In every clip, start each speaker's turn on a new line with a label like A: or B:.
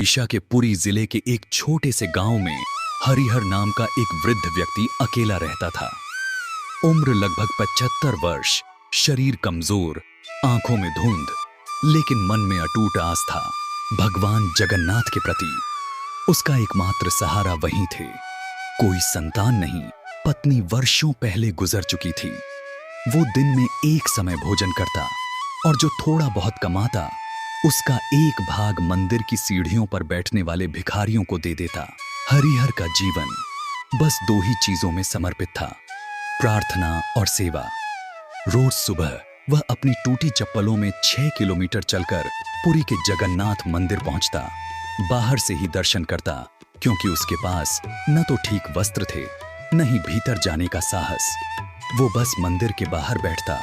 A: ओडिशा के पुरी जिले के एक छोटे से गांव में हरिहर नाम का एक वृद्ध व्यक्ति अकेला रहता था। उम्र लगभग 75 वर्ष, शरीर कमजोर, आंखों में धुंध, लेकिन मन में अटूट आस्था भगवान जगन्नाथ के प्रति। उसका एकमात्र सहारा वही थे। कोई संतान नहीं, पत्नी वर्षों पहले गुजर चुकी थी। वो दिन में एक समय भोजन करता और जो थोड़ा बहुत कमाता उसका एक भाग मंदिर की सीढ़ियों पर बैठने वाले भिखारियों को दे देता। हरिहर का जीवन बस दो ही चीजों में समर्पित था, प्रार्थना और सेवा। रोज सुबह वह अपनी टूटी चप्पलों में 6 किलोमीटर चलकर पुरी के जगन्नाथ मंदिर पहुंचता। बाहर से ही दर्शन करता, क्योंकि उसके पास न तो ठीक वस्त्र थे, न ही भीतर जाने का साहस। वो बस मंदिर के बाहर बैठता,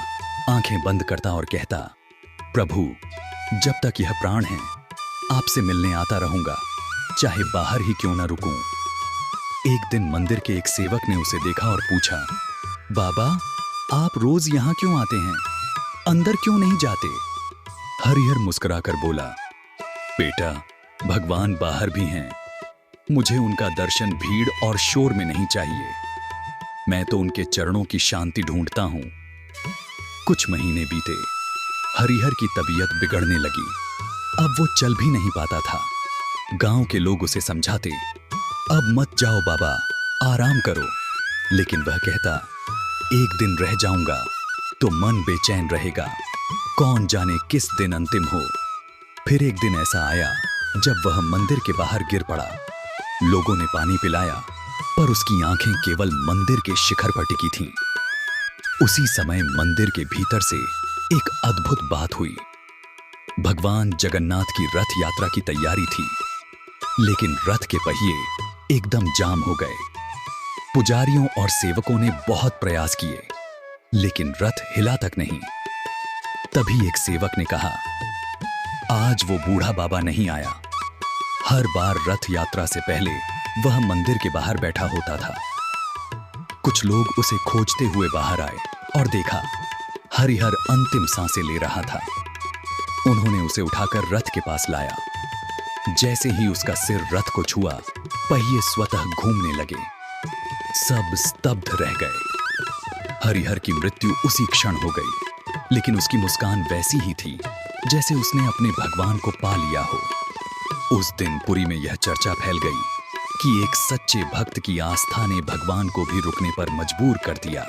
A: आंखें बंद करता और कहता, प्रभु, जब तक यह प्राण है आपसे मिलने आता रहूंगा, चाहे बाहर ही क्यों न रुकूं। एक दिन मंदिर के एक सेवक ने उसे देखा और पूछा, बाबा, आप रोज यहां क्यों आते हैं, अंदर क्यों नहीं जाते? हरिहर मुस्कुराकर बोला, बेटा, भगवान बाहर भी हैं, मुझे उनका दर्शन भीड़ और शोर में नहीं चाहिए। मैं तो उनके चरणों की शांति ढूंढता हूं। कुछ महीने बीते, हरिहर की तबीयत बिगड़ने लगी। अब वो चल भी नहीं पाता था। गांव के लोग उसे समझाते, अब मत जाओ बाबा, आराम करो। लेकिन वह कहता, एक दिन रह जाऊंगा तो मन बेचैन रहेगा, कौन जाने किस दिन अंतिम हो। फिर एक दिन ऐसा आया जब वह मंदिर के बाहर गिर पड़ा। लोगों ने पानी पिलाया, पर उसकी आंखें केवल मंदिर के शिखर पर टिकी थीं। उसी समय मंदिर के भीतर से एक अद्भुत बात हुई। भगवान जगन्नाथ की रथ यात्रा की तैयारी थी, लेकिन रथ के पहिए एकदम जाम हो गए। पुजारियों और सेवकों ने बहुत प्रयास किए, लेकिन रथ हिला तक नहीं। तभी एक सेवक ने कहा, आज वो बूढ़ा बाबा नहीं आया। हर बार रथ यात्रा से पहले वह मंदिर के बाहर बैठा होता था। कुछ लोग उसे खोजते हुए बाहर आए और देखा, हरिहर अंतिम सांसें ले रहा था। उन्होंने उसे उठाकर रथ के पास लाया। जैसे ही उसका सिर रथ को छुआ, पहिए स्वतः घूमने लगे। सब स्तब्ध रह गए। हरिहर की मृत्यु उसी क्षण हो गई, लेकिन उसकी मुस्कान वैसी ही थी जैसे उसने अपने भगवान को पा लिया हो। उस दिन पुरी में यह चर्चा फैल गई कि एक सच्चे भक्त की आस्था ने भगवान को भी रुकने पर मजबूर कर दिया।